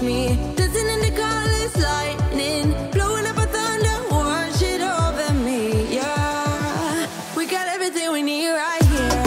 me, dancing in the colors, lightning, blowing up a thunder, wash it over me. Yeah, we got everything we need right here.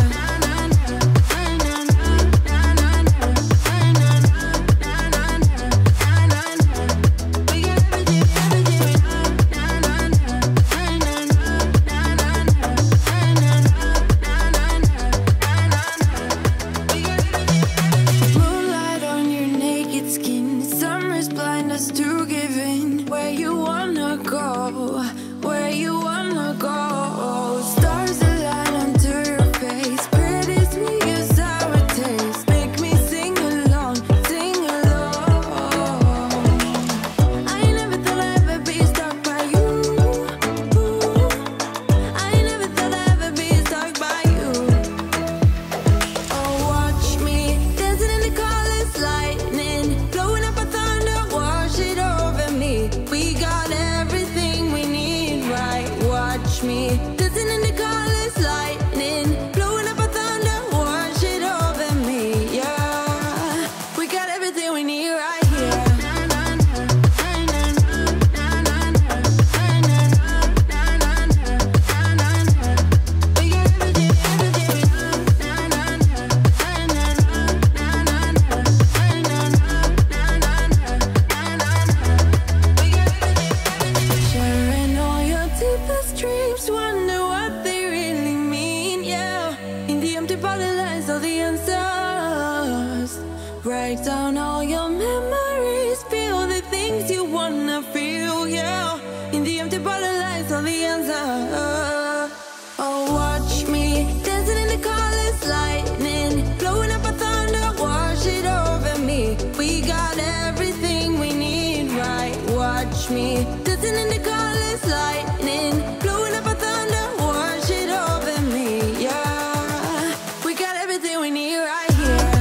Write down all your memories, feel the things you wanna feel, yeah. In the empty bottle lies all the answers. Oh, watch me, dancing in the colors, lightning, blowing up a thunder, wash it over me. We got everything we need, right? Watch me, dancing in the colors, lightning, blowing up a thunder, wash it over me, yeah. We got everything we need right here.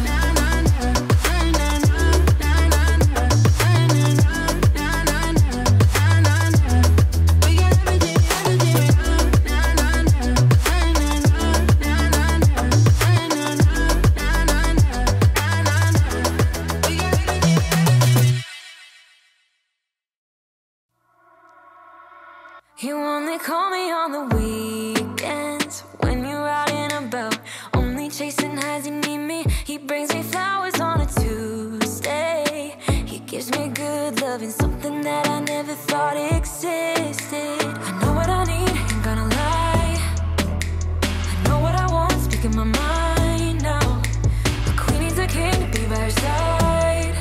You only call me on the weekends when you're out and about, only chasing highs. You need me. He brings me flowers on a Tuesday. He gives me good loving, something that I never thought existed. I know what I need, ain't gonna lie. I know what I want, speaking my mind now. The queen needs a king to be by her side.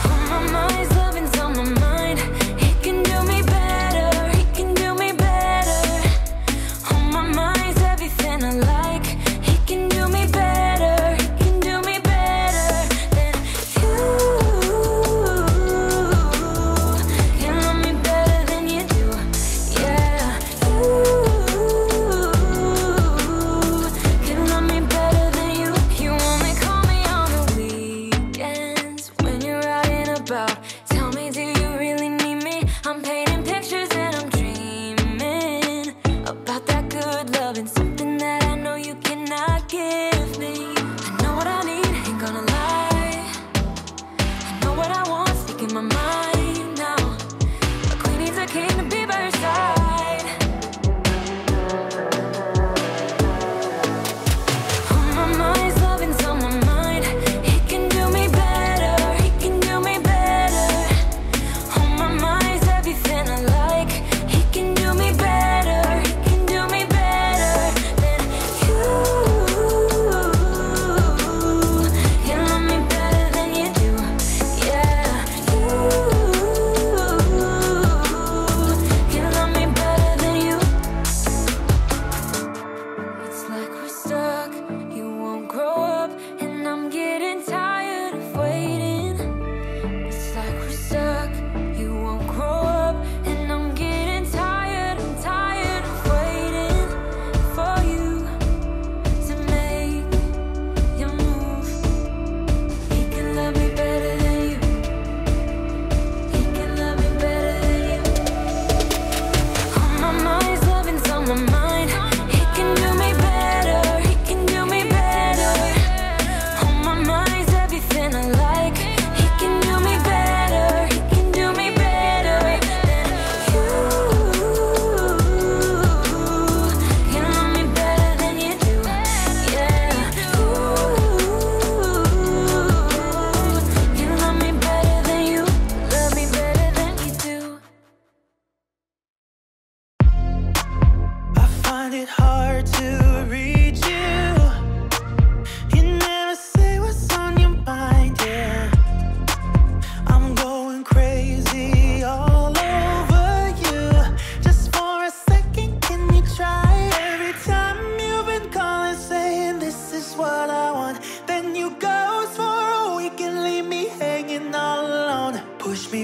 On my mind's loving's on my mind. He can do me better, he can do me better. On my mind's everything I like. He can do me better, he can do me better than you. Can love me better than you do, yeah. You can love me better than you. You only call me on the weekends when you're out and about. Tell me, do you really need me? I'm painting pictures and I'm dreaming about that good loving, something that I know you cannot give me. I know what I need, ain't gonna lie. I know what I want, speaking my mind now. A queen needs a king to be by her side. On my mind's loving's on my mind. He can do me better, he can do me better. On my mind's everything I like. He can do me better, he can do me better than you.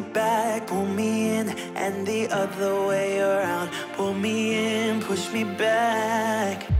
back, pull me in, and the other way around. Pull me in, push me back.